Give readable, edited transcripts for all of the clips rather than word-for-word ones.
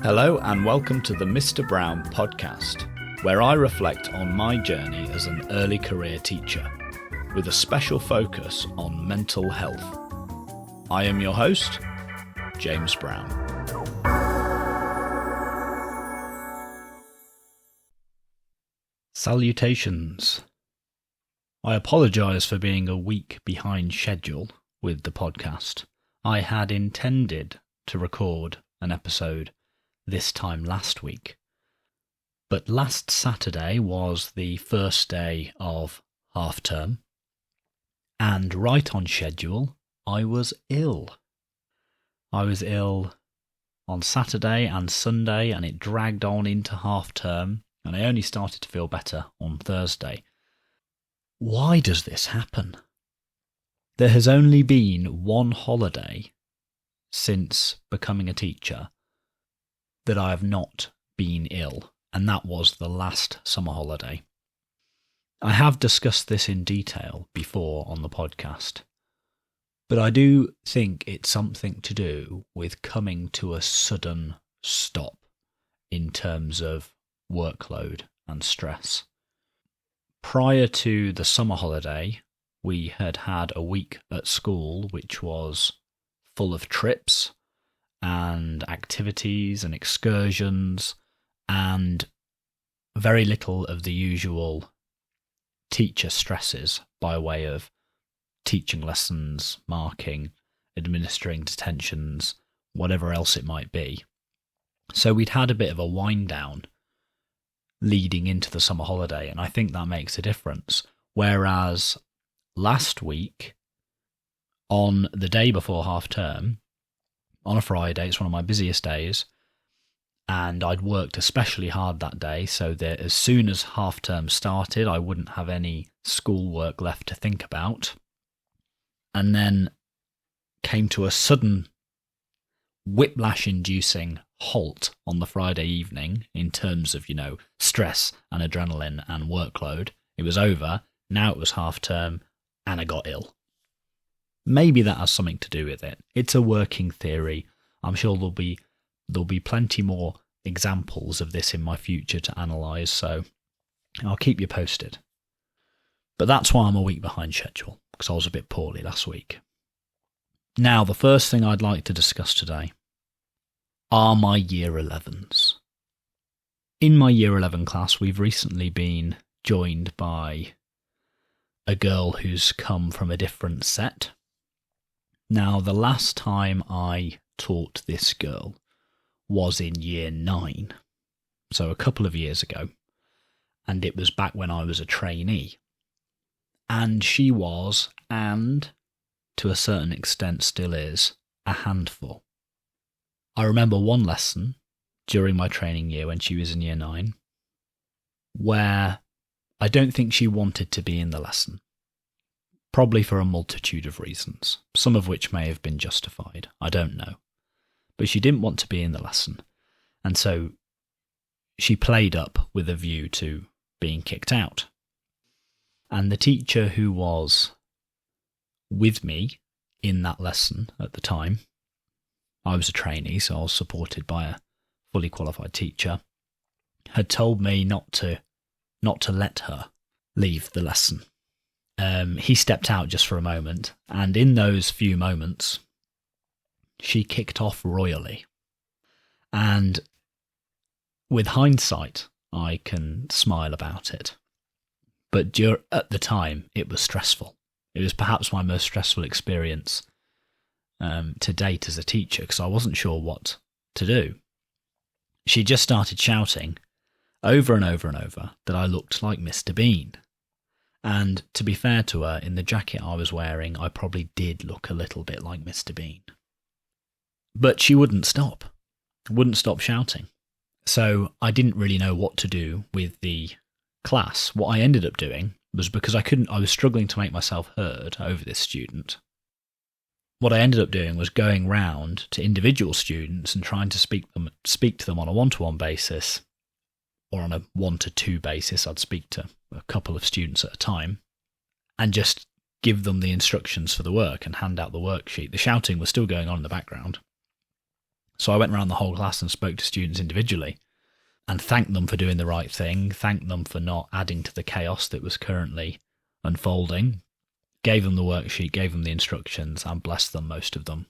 Hello and welcome to the Mr. Brown podcast, where I reflect on my journey as an early career teacher, with a special focus on mental health. I am your host, James Brown. Salutations. I apologise for being a week behind schedule with the podcast. I had intended to record an episode this time last week, but last Saturday was the first day of half term, and right on schedule, I was ill. I was ill on Saturday and Sunday, and it dragged on into half term, and I only started to feel better on Thursday. Why does this happen? There has only been one holiday since becoming a teacher that I have not been ill, and that was the last summer holiday. I have discussed this in detail before on the podcast, but I do think it's something to do with coming to a sudden stop in terms of workload and stress. Prior to the summer holiday, we had had a week at school which was full of trips and activities and excursions and very little of the usual teacher stresses by way of teaching lessons, marking, administering detentions, whatever else it might be. So we'd had a bit of a wind down leading into the summer holiday, and I think that makes a difference. Whereas last week, on the day before half term, on a Friday, it's one of my busiest days, and I'd worked especially hard that day so that as soon as half term started, I wouldn't have any schoolwork left to think about, and then came to a sudden whiplash-inducing halt on the Friday evening in terms of, stress and adrenaline and workload. It was over, now it was half term, and I got ill. Maybe that has something to do with it. It's a working theory. I'm sure there'll be plenty more examples of this in my future to analyse, so I'll keep you posted. But that's why I'm a week behind schedule, because I was a bit poorly last week. Now, the first thing I'd like to discuss today are my Year 11s. In my Year 11 class, we've recently been joined by a girl who's come from a different set. Now, the last time I taught this girl was in Year 9, so a couple of years ago, and it was back when I was a trainee. And she was, and to a certain extent still is, a handful. I remember one lesson during my training year when she was in Year 9, where I don't think she wanted to be in the lesson. Probably for a multitude of reasons, some of which may have been justified, I don't know. But she didn't want to be in the lesson, and so she played up with a view to being kicked out. And the teacher who was with me in that lesson at the time, I was a trainee, so I was supported by a fully qualified teacher, had told me not to let her leave the lesson. He stepped out just for a moment, and in those few moments, she kicked off royally. And with hindsight, I can smile about it. But at the time, it was stressful. It was perhaps my most stressful experience to date as a teacher, because I wasn't sure what to do. She just started shouting over and over and over that I looked like Mr. Bean. And to be fair to her, in the jacket I was wearing, I probably did look a little bit like Mr. Bean. But she wouldn't stop shouting. So I didn't really know what to do with the class. What I ended up doing was, because I was struggling to make myself heard over this student, what I ended up doing was going round to individual students and trying to speak to them on a one-to-one basis, or on a 1-to-2 basis. I'd speak to a couple of students at a time and just give them the instructions for the work and hand out the worksheet. The shouting was still going on in the background. So I went around the whole class and spoke to students individually and thanked them for doing the right thing, thanked them for not adding to the chaos that was currently unfolding, gave them the worksheet, gave them the instructions, and blessed them. Most of them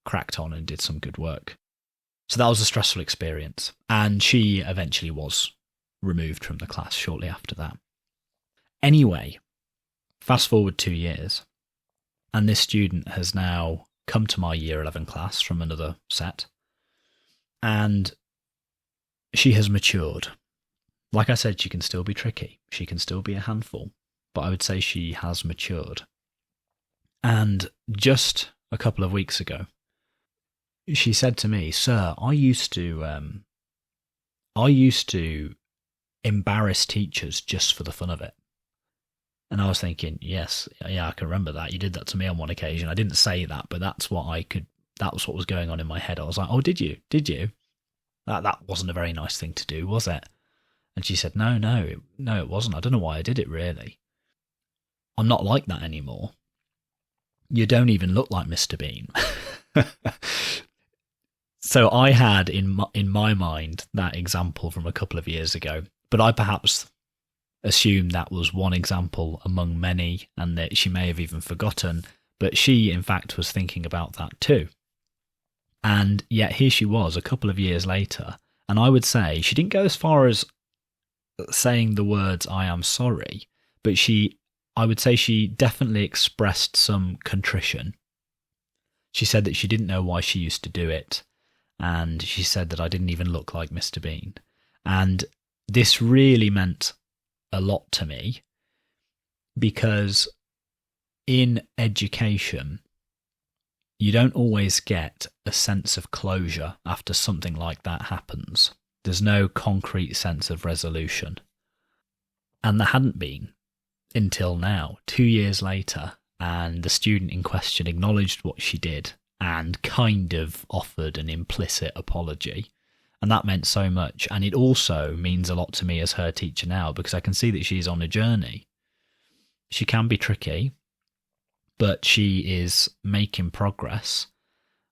cracked on and did some good work. So that was a stressful experience. And she eventually was removed from the class shortly after that. Anyway, fast forward 2 years, and this student has now come to my year 11 class from another set, and she has matured. Like I said, she can still be tricky. She can still be a handful, but I would say she has matured. And just a couple of weeks ago, she said to me, "Sir, I used to embarrass teachers just for the fun of it." And I was thinking, yes, yeah, I can remember that. You did that to me on one occasion. I didn't say that, but that was what was going on in my head. I was like, "Oh, did you? Did you? That wasn't a very nice thing to do, was it?" And she said, No, it wasn't. I don't know why I did it, really. I'm not like that anymore. You don't even look like Mr. Bean. So I had in my mind that example from a couple of years ago, but I perhaps assumed that was one example among many and that she may have even forgotten, but she in fact was thinking about that too. And yet here she was a couple of years later, and I would say she didn't go as far as saying the words "I am sorry," but I would say she definitely expressed some contrition. She said that she didn't know why she used to do it, and she said that I didn't even look like Mr. Bean. And this really meant a lot to me, because in education, you don't always get a sense of closure after something like that happens. There's no concrete sense of resolution. And there hadn't been until now, 2 years later, and the student in question acknowledged what she did and kind of offered an implicit apology. And that meant so much. And it also means a lot to me as her teacher now, because I can see that she's on a journey. She can be tricky, but she is making progress.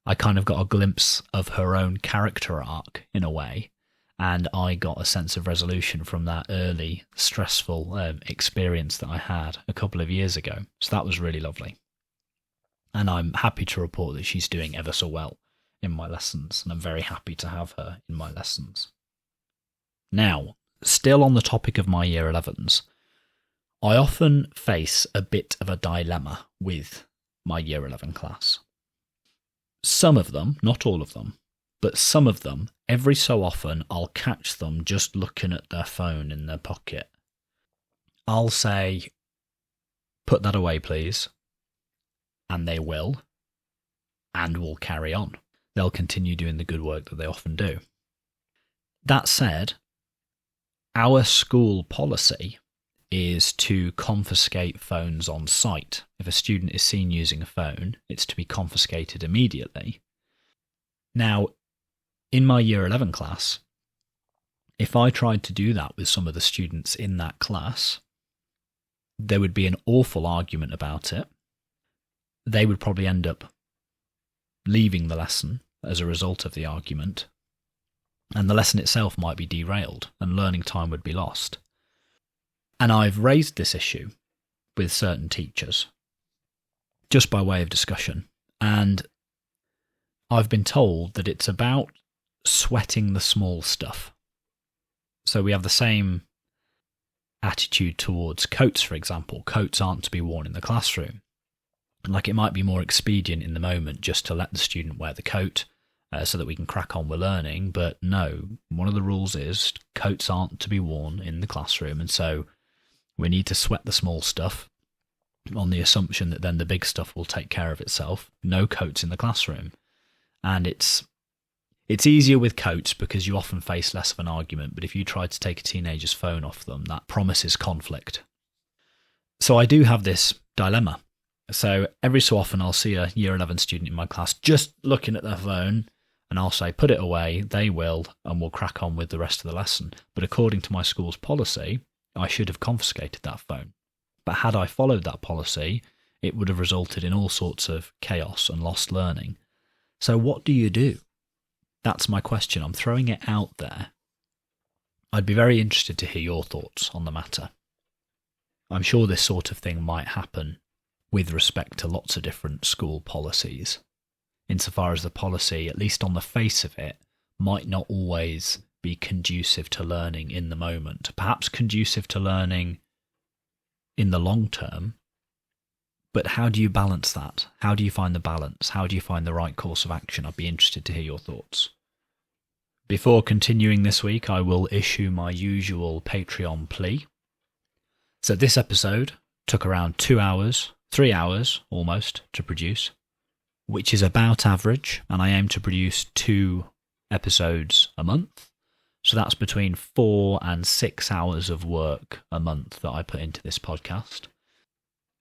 I kind of got a glimpse of her own character arc in a way, and I got a sense of resolution from that early stressful experience that I had a couple of years ago. So that was really lovely. And I'm happy to report that she's doing ever so well in my lessons, and I'm very happy to have her in my lessons. Now, still on the topic of my year 11s, I often face a bit of a dilemma with my year 11 class. Some of them, not all of them, but some of them, every so often I'll catch them just looking at their phone in their pocket. I'll say, "Put that away, please." And they will, and will carry on. They'll continue doing the good work that they often do. That said, our school policy is to confiscate phones on site. If a student is seen using a phone, it's to be confiscated immediately. Now, in my year 11 class, if I tried to do that with some of the students in that class, there would be an awful argument about it. They would probably end up leaving the lesson as a result of the argument, and the lesson itself might be derailed and learning time would be lost. And I've raised this issue with certain teachers, just by way of discussion, and I've been told that it's about sweating the small stuff. So we have the same attitude towards coats, for example. Coats aren't to be worn in the classroom. Like, it might be more expedient in the moment just to let the student wear the coat so that we can crack on with learning, but no, one of the rules is coats aren't to be worn in the classroom, and so we need to sweat the small stuff on the assumption that then the big stuff will take care of itself. No coats in the classroom. And it's easier with coats because you often face less of an argument, but if you try to take a teenager's phone off them, that promises conflict. So I do have this dilemma. So every so often I'll see a year 11 student in my class just looking at their phone, and I'll say, "Put it away," they will, and we'll crack on with the rest of the lesson. But according to my school's policy, I should have confiscated that phone. But had I followed that policy, it would have resulted in all sorts of chaos and lost learning. So what do you do? That's my question. I'm throwing it out there. I'd be very interested to hear your thoughts on the matter. I'm sure this sort of thing might happen with respect to lots of different school policies, insofar as the policy, at least on the face of it, might not always be conducive to learning in the moment. Perhaps conducive to learning in the long term, but how do you balance that? How do you find the balance? How do you find the right course of action? I'd be interested to hear your thoughts. Before continuing this week, I will issue my usual Patreon plea. So this episode took around 2 hours, 3 hours almost to produce, which is about average, and I aim to produce 2 episodes a month. So that's between 4 and 6 hours of work a month that I put into this podcast.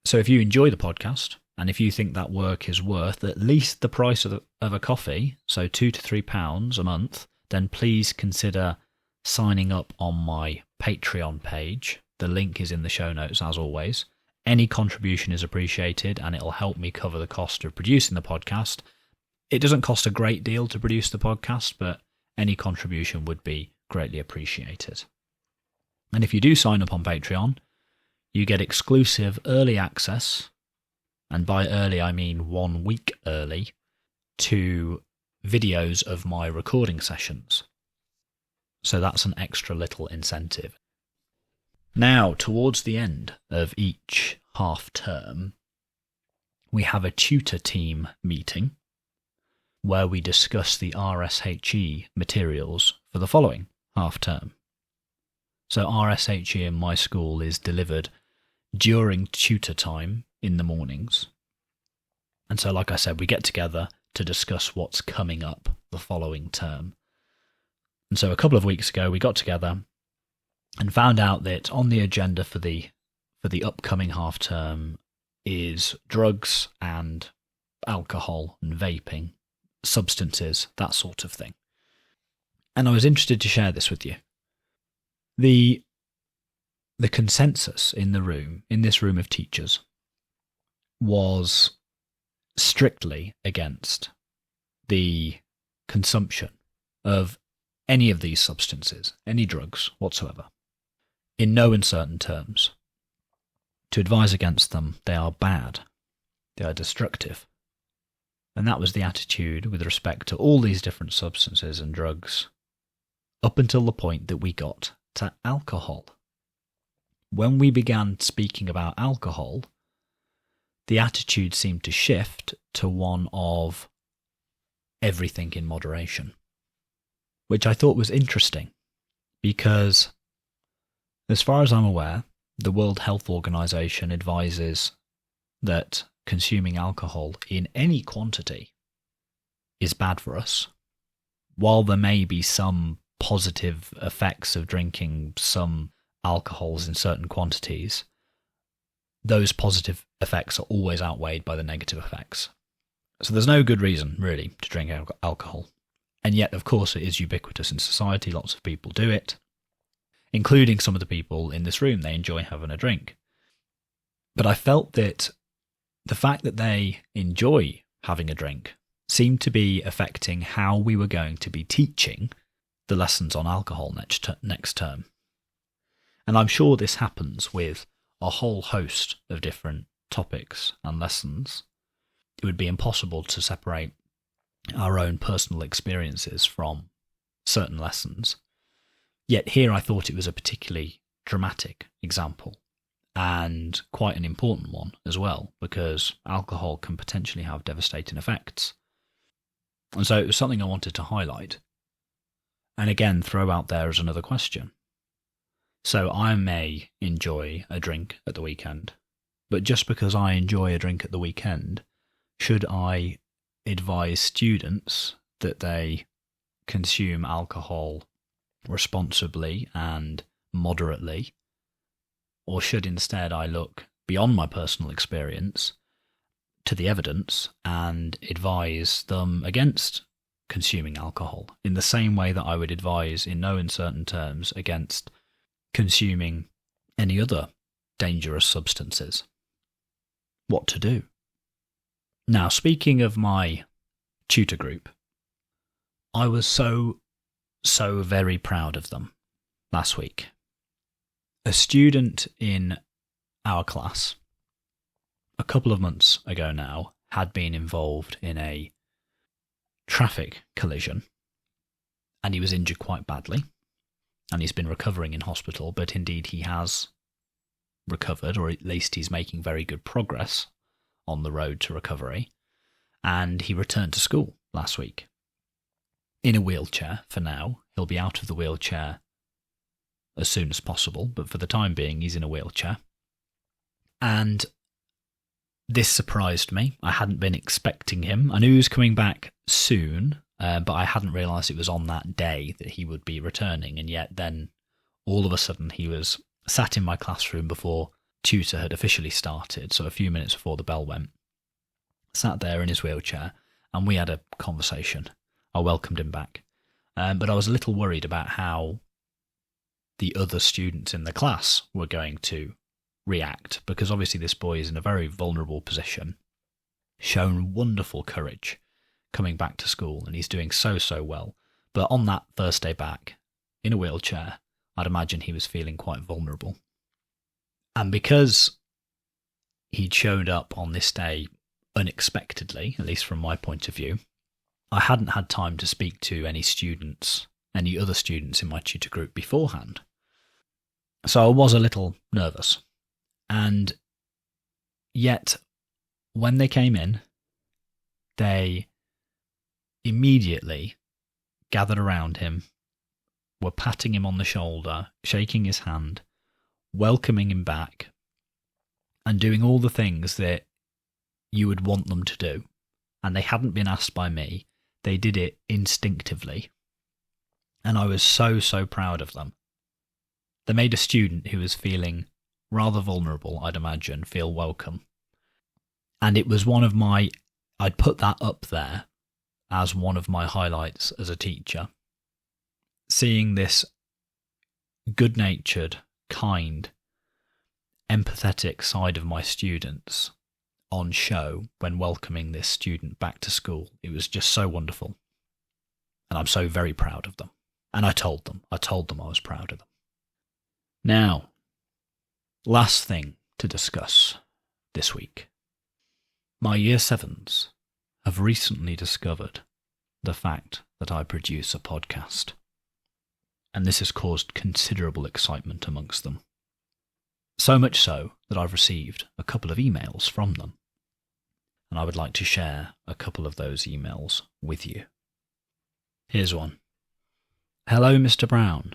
So if you enjoy the podcast, and if you think that work is worth at least the price of a coffee, so £2 to £3 a month, then please consider signing up on my Patreon page. The link is in the show notes, as always. Any contribution is appreciated, and it'll help me cover the cost of producing the podcast. It doesn't cost a great deal to produce the podcast, but any contribution would be greatly appreciated. And if you do sign up on Patreon, you get exclusive early access, and by early I mean 1 week early, to videos of my recording sessions. So that's an extra little incentive. Now, towards the end of each half term, we have a tutor team meeting where we discuss the RSHE materials for the following half term. So RSHE in my school is delivered during tutor time in the mornings. And so, like I said, we get together to discuss what's coming up the following term. And so a couple of weeks ago, we got together and found out that on the agenda for the upcoming half term is drugs and alcohol and vaping, substances, that sort of thing. And I was interested to share this with you. The consensus in this room of teachers, was strictly against the consumption of any of these substances, any drugs whatsoever, in no uncertain terms. To advise against them, they are bad, they are destructive. And that was the attitude with respect to all these different substances and drugs, up until the point that we got to alcohol. When we began speaking about alcohol, the attitude seemed to shift to one of everything in moderation, which I thought was interesting because, as far as I'm aware, the World Health Organization advises that consuming alcohol in any quantity is bad for us. While there may be some positive effects of drinking some alcohols in certain quantities, those positive effects are always outweighed by the negative effects. So there's no good reason, really, to drink alcohol. And yet, of course, it is ubiquitous in society. Lots of people do it, including some of the people in this room. They enjoy having a drink. But I felt that the fact that they enjoy having a drink seemed to be affecting how we were going to be teaching the lessons on alcohol next term. And I'm sure this happens with a whole host of different topics and lessons. It would be impossible to separate our own personal experiences from certain lessons. Yet here I thought it was a particularly dramatic example, and quite an important one as well, because alcohol can potentially have devastating effects. And so it was something I wanted to highlight, and again throw out there as another question. So I may enjoy a drink at the weekend, but just because I enjoy a drink at the weekend, should I advise students that they consume alcohol responsibly and moderately? Or should instead I look beyond my personal experience to the evidence and advise them against consuming alcohol in the same way that I would advise in no uncertain terms against consuming any other dangerous substances? What to do? Now, speaking of my tutor group, I was so very proud of them last week. A student in our class, a couple of months ago now, had been involved in a traffic collision, and he was injured quite badly, and he's been recovering in hospital, but indeed he has recovered, or at least he's making very good progress on the road to recovery, and he returned to school last week in a wheelchair for now. He'll be out of the wheelchair as soon as possible, but for the time being he's in a wheelchair. And this surprised me. I hadn't been expecting him. I knew he was coming back soon, but I hadn't realised it was on that day that he would be returning, and yet then all of a sudden he was sat in my classroom before tutor had officially started, so a few minutes before the bell went, sat there in his wheelchair, and we had a conversation. I welcomed him back, but I was a little worried about how the other students in the class were going to react, because obviously this boy is in a very vulnerable position, shown wonderful courage coming back to school, and he's doing so well. But on that first day back, in a wheelchair, I'd imagine he was feeling quite vulnerable. And because he'd showed up on this day unexpectedly, at least from my point of view, I hadn't had time to speak to any other students in my tutor group beforehand. So I was a little nervous. And yet, when they came in, they immediately gathered around him, were patting him on the shoulder, shaking his hand, welcoming him back, and doing all the things that you would want them to do. And they hadn't been asked by me. They did it instinctively. And I was so proud of them. They made a student who was feeling rather vulnerable, I'd imagine, feel welcome. And it was I'd put that up there as one of my highlights as a teacher. Seeing this good-natured, kind, empathetic side of my students on show when welcoming this student back to school. It was just so wonderful. And I'm so very proud of them. And I told them I was proud of them. Now, last thing to discuss this week. My Year 7s have recently discovered the fact that I produce a podcast. And this has caused considerable excitement amongst them. So much so that I've received a couple of emails from them. And I would like to share a couple of those emails with you. Here's one. Hello, Mr. Brown.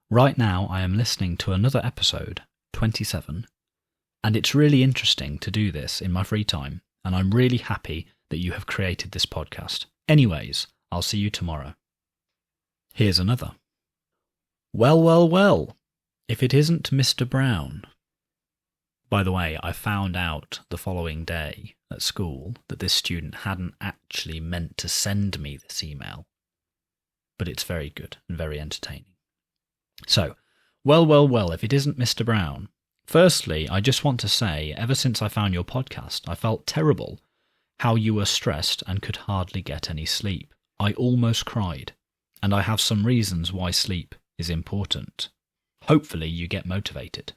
Right now I am listening to another episode, 27, and it's really interesting to do this in my free time, and I'm really happy that you have created this podcast. Anyways, I'll see you tomorrow. Here's another. Well, if it isn't Mr. Brown. By the way, I found out the following day at school that this student hadn't actually meant to send me this email, but it's very good and very entertaining. So, well, if it isn't Mr. Brown. Firstly, I just want to say, ever since I found your podcast, I felt terrible how you were stressed and could hardly get any sleep. I almost cried, and I have some reasons why sleep is important. Hopefully you get motivated.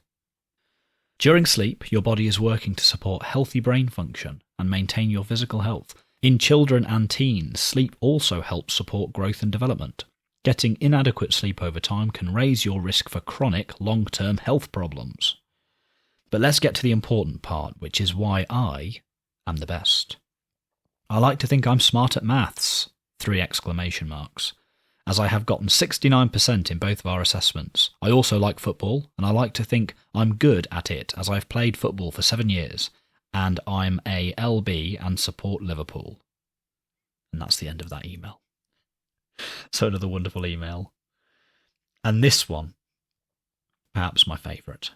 During sleep, your body is working to support healthy brain function and maintain your physical health. In children and teens, sleep also helps support growth and development. Getting inadequate sleep over time can raise your risk for chronic, long-term health problems. But let's get to the important part, which is why I am the best. I like to think I'm smart at maths, 3 exclamation marks, as I have gotten 69% in both of our assessments. I also like football, and I like to think I'm good at it, as I've played football for 7 years, and I'm a LB and support Liverpool. And that's the end of that email. So another wonderful email. And this one, perhaps my favourite.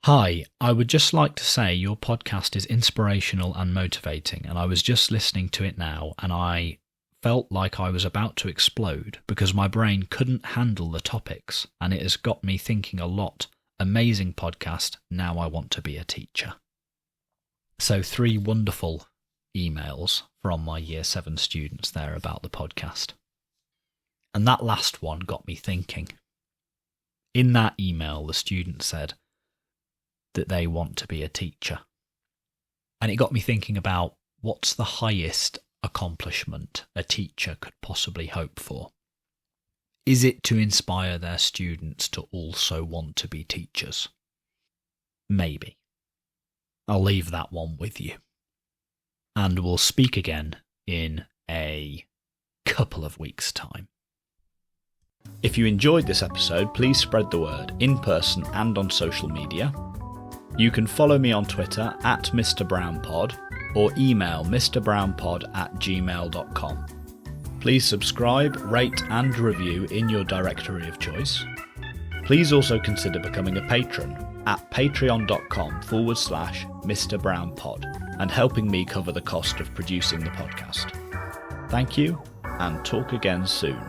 Hi, I would just like to say your podcast is inspirational and motivating, and I was just listening to it now, and I felt like I was about to explode because my brain couldn't handle the topics, and it has got me thinking a lot. Amazing podcast, now I want to be a teacher. So 3 wonderful emails from my Year 7 students there about the podcast. And that last one got me thinking. In that email, the student said that they want to be a teacher. And it got me thinking about what's the highest accomplishment a teacher could possibly hope for. Is it to inspire their students to also want to be teachers? Maybe. I'll leave that one with you. And we'll speak again in a couple of weeks' time. If you enjoyed this episode, please spread the word in person and on social media. You can follow me on Twitter at Mr. BrownPod or email mrbrownpod@gmail.com. Please subscribe, rate and review in your directory of choice. Please also consider becoming a patron at patreon.com/Mr. BrownPod and helping me cover the cost of producing the podcast. Thank you and talk again soon.